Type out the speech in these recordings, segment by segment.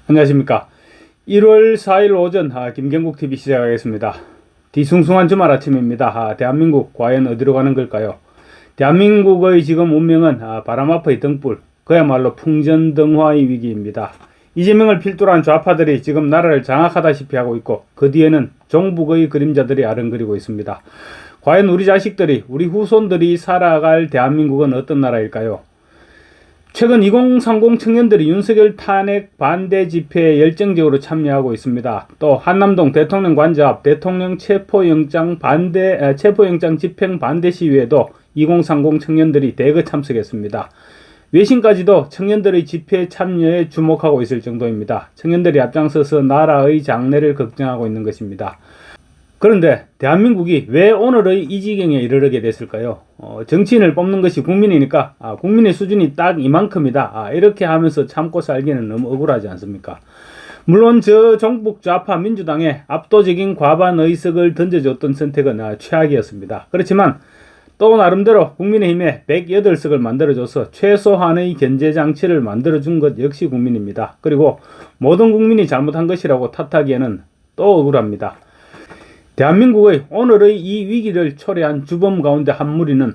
안녕하십니까. 1월 4일 오전 김경국TV 시작하겠습니다. 뒤숭숭한 주말 아침입니다. 대한민국 과연 어디로 가는 걸까요? 대한민국의 지금 운명은 바람 앞의 등불, 그야말로 풍전등화의 위기입니다. 이재명을 필두로 한 좌파들이 지금 나라를 장악하다시피 하고 있고, 그 뒤에는 종북의 그림자들이 아른거리고 있습니다. 과연 우리 자식들이, 우리 후손들이 살아갈 대한민국은 어떤 나라일까요? 최근 2030 청년들이 윤석열 탄핵 반대 집회에 열정적으로 참여하고 있습니다. 또 한남동 대통령 관저 앞 대통령 체포영장 집행 반대 시위에도 2030 청년들이 대거 참석했습니다. 외신까지도 청년들의 집회 참여에 주목하고 있을 정도입니다. 청년들이 앞장서서 나라의 장래를 걱정하고 있는 것입니다. 그런데 대한민국이 왜 오늘의 이 지경에 이르게 됐을까요? 정치인을 뽑는 것이 국민이니까 국민의 수준이 딱 이만큼이다. 이렇게 하면서 참고 살기는 너무 억울하지 않습니까? 물론 저 종북 좌파 민주당에 압도적인 과반 의석을 던져줬던 선택은 최악이었습니다. 그렇지만 또 나름대로 국민의힘에 108석을 만들어줘서 최소한의 견제장치를 만들어준 것 역시 국민입니다. 그리고 모든 국민이 잘못한 것이라고 탓하기에는 또 억울합니다. 대한민국의 오늘의 이 위기를 초래한 주범 가운데 한 무리는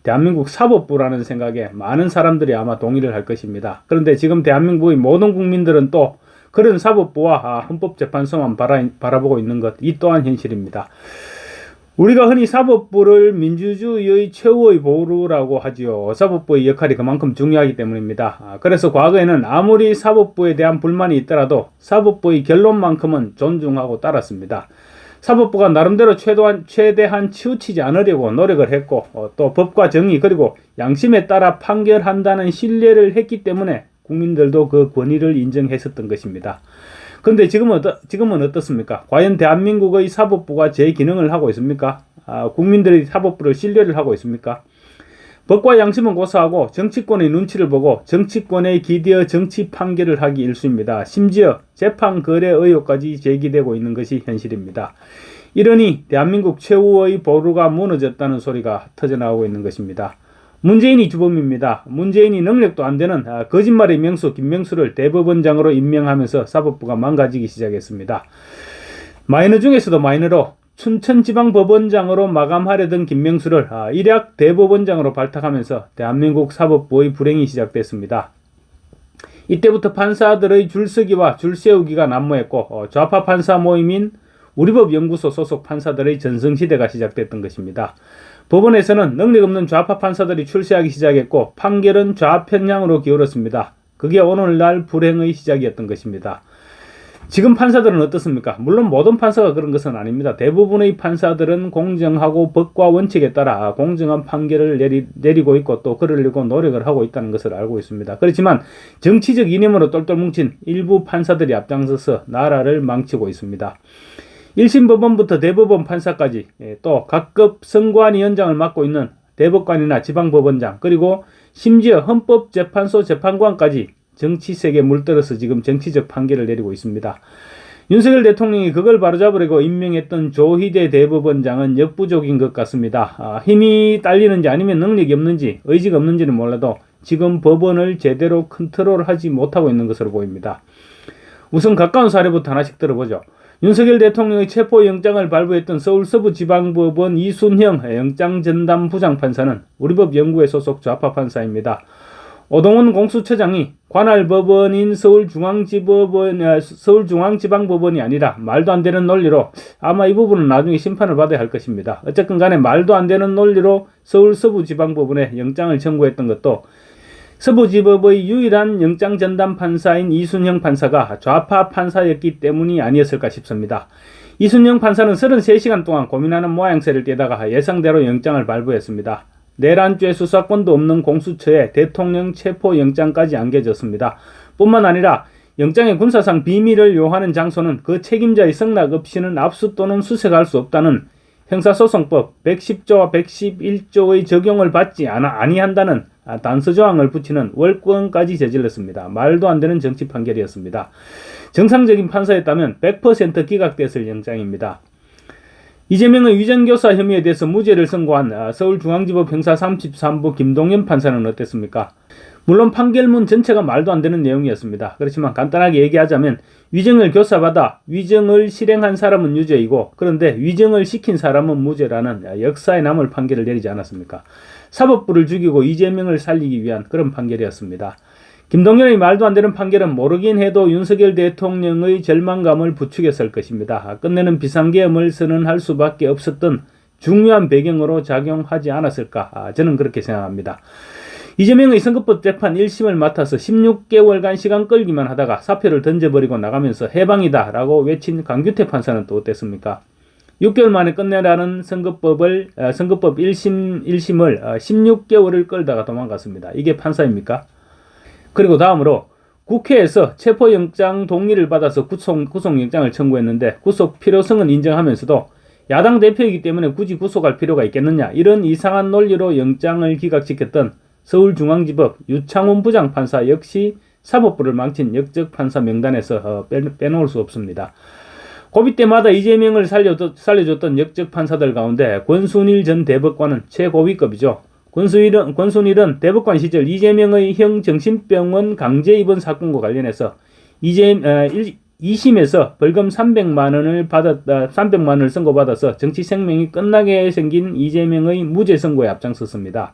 대한민국 사법부라는 생각에 많은 사람들이 아마 동의를 할 것입니다. 그런데 지금 대한민국의 모든 국민들은 또 그런 사법부와 헌법재판소만 바라보고 있는 것, 이 또한 현실입니다. 우리가 흔히 사법부를 민주주의의 최후의 보루라고 하지요. 사법부의 역할이 그만큼 중요하기 때문입니다. 그래서 과거에는 아무리 사법부에 대한 불만이 있더라도 사법부의 결론만큼은 존중하고 따랐습니다. 사법부가 나름대로 최대한 치우치지 않으려고 노력을 했고, 또 법과 정의 그리고 양심에 따라 판결한다는 신뢰를 했기 때문에 국민들도 그 권위를 인정했었던 것입니다. 그런데 지금은 어떻습니까? 과연 대한민국의 사법부가 제 기능을 하고 있습니까? 국민들이 사법부를 신뢰를 하고 있습니까? 법과 양심은 고사하고 정치권의 눈치를 보고 정치권에 기대어 정치 판결을 하기 일쑤입니다. 심지어 재판 거래 의혹까지 제기되고 있는 것이 현실입니다. 이러니 대한민국 최후의 보루가 무너졌다는 소리가 터져나오고 있는 것입니다. 문재인이 주범입니다. 문재인이 능력도 안 되는 거짓말의 명수 김명수를 대법원장으로 임명하면서 사법부가 망가지기 시작했습니다. 마이너 중에서도 마이너로 춘천지방법원장으로 마감하려던 김명수를 일약 대법원장으로 발탁하면서 대한민국 사법부의 불행이 시작됐습니다. 이때부터 판사들의 줄서기와 줄세우기가 난무했고, 좌파 판사 모임인 우리법연구소 소속 판사들의 전성시대가 시작됐던 것입니다. 법원에서는 능력 없는 좌파 판사들이 출세하기 시작했고, 판결은 좌편향으로 기울었습니다. 그게 오늘날 불행의 시작이었던 것입니다. 지금 판사들은 어떻습니까? 물론 모든 판사가 그런 것은 아닙니다. 대부분의 판사들은 공정하고 법과 원칙에 따라 공정한 판결을 내리고 있고 또 그러려고 노력을 하고 있다는 것을 알고 있습니다. 그렇지만 정치적 이념으로 똘똘 뭉친 일부 판사들이 앞장서서 나라를 망치고 있습니다. 1심 법원부터 대법원 판사까지, 또 각급 선관위원장을 맡고 있는 대법관이나 지방법원장, 그리고 심지어 헌법재판소 재판관까지 정치색에 물들어서 지금 정치적 판결을 내리고 있습니다. 윤석열 대통령이 그걸 바로잡으려고 임명했던 조희대 대법원장은 역부족인 것 같습니다. 힘이 딸리는지 아니면 능력이 없는지 의지가 없는지는 몰라도 지금 법원을 제대로 컨트롤하지 못하고 있는 것으로 보입니다. 우선 가까운 사례부터 하나씩 들어보죠. 윤석열 대통령의 체포영장을 발부했던 서울서부지방법원 이순형 영장전담 부장판사는 우리법연구회 소속 좌파 판사입니다. 오동훈 공수처장이 관할 법원인 서울중앙지방법원이 아니라 말도 안 되는 논리로, 아마 이 부분은 나중에 심판을 받아야 할 것입니다. 어쨌든 간에 말도 안 되는 논리로 서울 서부지방법원에 영장을 청구했던 것도 서부지법의 유일한 영장전담 판사인 이순형 판사가 좌파 판사였기 때문이 아니었을까 싶습니다. 이순형 판사는 33시간 동안 고민하는 모양새를 띠다가 예상대로 영장을 발부했습니다. 내란죄 수사권도 없는 공수처에 대통령 체포영장까지 안겨졌습니다. 뿐만 아니라 영장의 군사상 비밀을 요하는 장소는 그 책임자의 승낙 없이는 압수 또는 수색할 수 없다는 형사소송법 110조와 111조의 적용을 받지 아니한다는 단서조항을 붙이는 월권까지 저질렀습니다. 말도 안 되는 정치 판결이었습니다. 정상적인 판사였다면 100% 기각됐을 영장입니다. 이재명의 위정교사 혐의에 대해서 무죄를 선고한 서울중앙지법 형사 33부 김동연 판사는 어땠습니까? 물론 판결문 전체가 말도 안 되는 내용이었습니다. 그렇지만 간단하게 얘기하자면 위정을 교사받아 위정을 실행한 사람은 유죄이고 그런데 위정을 시킨 사람은 무죄라는 역사에 남을 판결을 내리지 않았습니까? 사법부를 죽이고 이재명을 살리기 위한 그런 판결이었습니다. 김동연의 말도 안 되는 판결은 모르긴 해도 윤석열 대통령의 절망감을 부추겼을 것입니다. 끝내는 비상계엄을 선언할 수밖에 없었던 중요한 배경으로 작용하지 않았을까? 저는 그렇게 생각합니다. 이재명의 선거법 재판 1심을 맡아서 16개월간 시간 끌기만 하다가 사표를 던져버리고 나가면서 해방이다 라고 외친 강규태 판사는 또 어땠습니까? 6개월 만에 끝내라는 선거법 1심을 16개월을 끌다가 도망갔습니다. 이게 판사입니까? 그리고 다음으로 국회에서 체포영장 동의를 받아서 구속영장을 청구했는데 구속 필요성은 인정하면서도 야당 대표이기 때문에 굳이 구속할 필요가 있겠느냐 이런 이상한 논리로 영장을 기각시켰던 서울중앙지법 유창훈 부장판사 역시 사법부를 망친 역적 판사 명단에서 빼놓을 수 없습니다. 고비 때마다 이재명을 살려줬던 역적 판사들 가운데 권순일 전 대법관은 최고위급이죠. 권순일은 대법관 시절 이재명의 형 정신병원 강제 입원 사건과 관련해서 2심에서 벌금 300만 원을 선고받아서 정치 생명이 끝나게 생긴 이재명의 무죄 선고에 앞장섰습니다.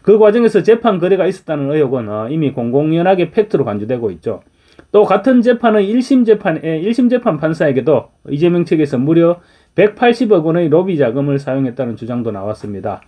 그 과정에서 재판 거래가 있었다는 의혹은 이미 공공연하게 팩트로 간주되고 있죠. 또 같은 재판의 1심 재판 판사에게도 이재명 측에서 무려 180억 원의 로비 자금을 사용했다는 주장도 나왔습니다.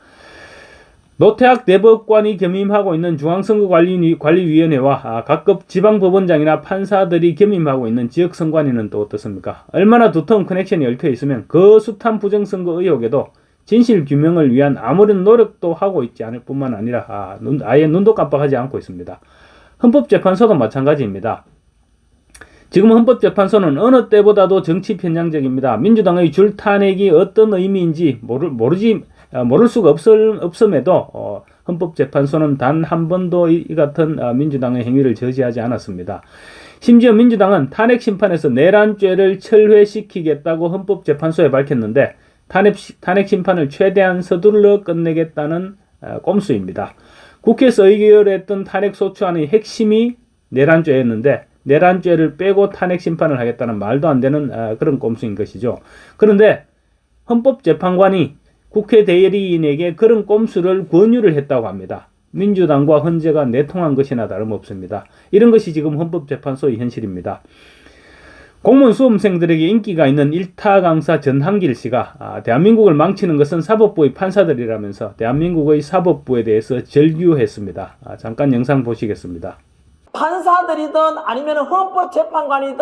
노태학 대법관이 겸임하고 있는 중앙선거관리위원회와 각급 지방법원장이나 판사들이 겸임하고 있는 지역선관위는 또 어떻습니까? 얼마나 두터운 커넥션이 얽혀 있으면 그 숱한 부정선거 의혹에도 진실 규명을 위한 아무런 노력도 하고 있지 않을 뿐만 아니라 아예 눈도 깜빡하지 않고 있습니다. 헌법재판소도 마찬가지입니다. 지금 헌법재판소는 어느 때보다도 정치 편향적입니다. 민주당의 줄 탄핵이 어떤 의미인지 모를 수가 없음에도 헌법재판소는 단 한 번도 이 같은 민주당의 행위를 저지하지 않았습니다. 심지어 민주당은 탄핵 심판에서 내란죄를 철회시키겠다고 헌법재판소에 밝혔는데 탄핵 심판을 최대한 서둘러 끝내겠다는 꼼수입니다. 국회에서 의결했던 탄핵 소추안의 핵심이 내란죄였는데 내란죄를 빼고 탄핵 심판을 하겠다는 말도 안 되는 그런 꼼수인 것이죠. 그런데 헌법재판관이 국회 대리인에게 그런 꼼수를 권유를 했다고 합니다. 민주당과 헌재가 내통한 것이나 다름없습니다. 이런 것이 지금 헌법재판소의 현실입니다. 공무원 수험생들에게 인기가 있는 일타 강사 전한길 씨가 대한민국을 망치는 것은 사법부의 판사들이라면서 대한민국의 사법부에 대해서 절규했습니다. 잠깐 영상 보시겠습니다. 판사들이든 아니면 헌법재판관이든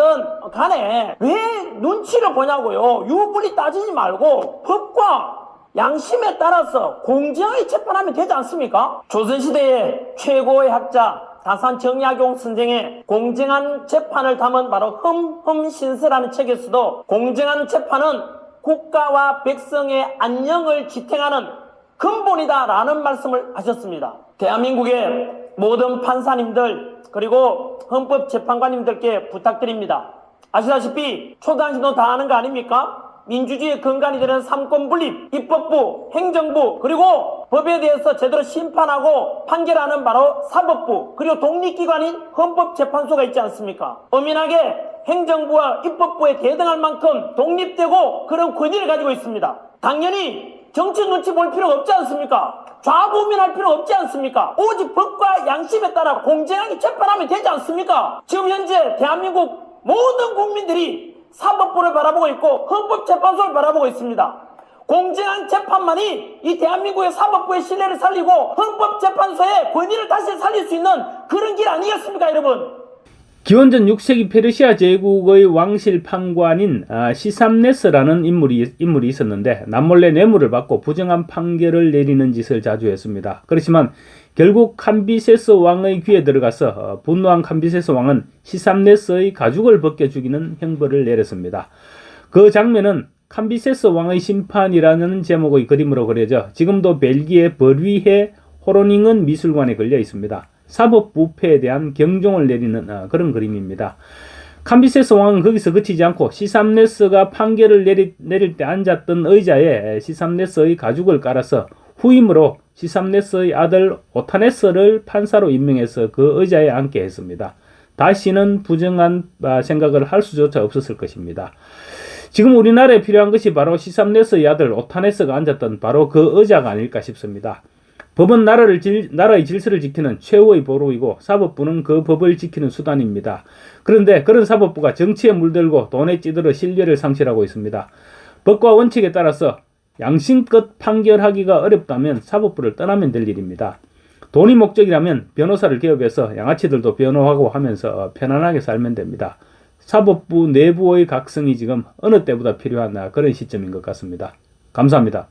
간에 왜 눈치를 보냐고요. 유불리 따지지 말고 법과 양심에 따라서 공정하게 재판하면 되지 않습니까? 조선시대의 최고의 학자 다산 정약용 선생의 공정한 재판을 담은 바로 흠흠신서라는 책에서도 공정한 재판은 국가와 백성의 안녕을 지탱하는 근본이다라는 말씀을 하셨습니다. 대한민국의 모든 판사님들 그리고 헌법재판관님들께 부탁드립니다. 아시다시피 초당신도 다 아는 거 아닙니까? 민주주의의 근간이 되는 삼권분립, 입법부, 행정부, 그리고 법에 대해서 제대로 심판하고 판결하는 바로 사법부, 그리고 독립기관인 헌법재판소가 있지 않습니까? 엄연하게 행정부와 입법부에 대등할 만큼 독립되고 그런 권위를 가지고 있습니다. 당연히 정치 눈치 볼 필요가 없지 않습니까? 좌우면할 필요가 없지 않습니까? 오직 법과 양심에 따라 공정하게 재판하면 되지 않습니까? 지금 현재 대한민국 모든 국민들이 사법부를 바라보고 있고 헌법재판소를 바라보고 있습니다. 공정한 재판만이 이 대한민국의 사법부의 신뢰를 살리고 헌법재판소의 권위를 다시 살릴 수 있는 그런 길 아니겠습니까, 여러분? 기원전 6세기 페르시아 제국의 왕실 판관인 시삼네스라는 인물이 있었는데 남몰래 뇌물을 받고 부정한 판결을 내리는 짓을 자주 했습니다. 그렇지만 결국 캄비세스 왕의 귀에 들어가서 분노한 캄비세스 왕은 시삼네스의 가죽을 벗겨 죽이는 형벌을 내렸습니다. 그 장면은 캄비세스 왕의 심판이라는 제목의 그림으로 그려져 지금도 벨기에 버리해 호로닝은 미술관에 걸려 있습니다. 사법 부패에 대한 경종을 내리는 그런 그림입니다. 캄비세스 왕은 거기서 그치지 않고 시삼네스가 판결을 내릴 때 앉았던 의자에 시삼네스의 가죽을 깔아서 후임으로 시삼네스의 아들 오타네스를 판사로 임명해서 그 의자에 앉게 했습니다. 다시는 부정한 생각을 할 수조차 없었을 것입니다. 지금 우리나라에 필요한 것이 바로 시삼네스의 아들 오타네스가 앉았던 바로 그 의자가 아닐까 싶습니다. 법은 나라의 질서를 지키는 최후의 보루이고 사법부는 그 법을 지키는 수단입니다. 그런데 그런 사법부가 정치에 물들고 돈에 찌들어 신뢰를 상실하고 있습니다. 법과 원칙에 따라서 양심껏 판결하기가 어렵다면 사법부를 떠나면 될 일입니다. 돈이 목적이라면 변호사를 개업해서 양아치들도 변호하고 하면서 편안하게 살면 됩니다. 사법부 내부의 각성이 지금 어느 때보다 필요한 그런 시점인 것 같습니다. 감사합니다.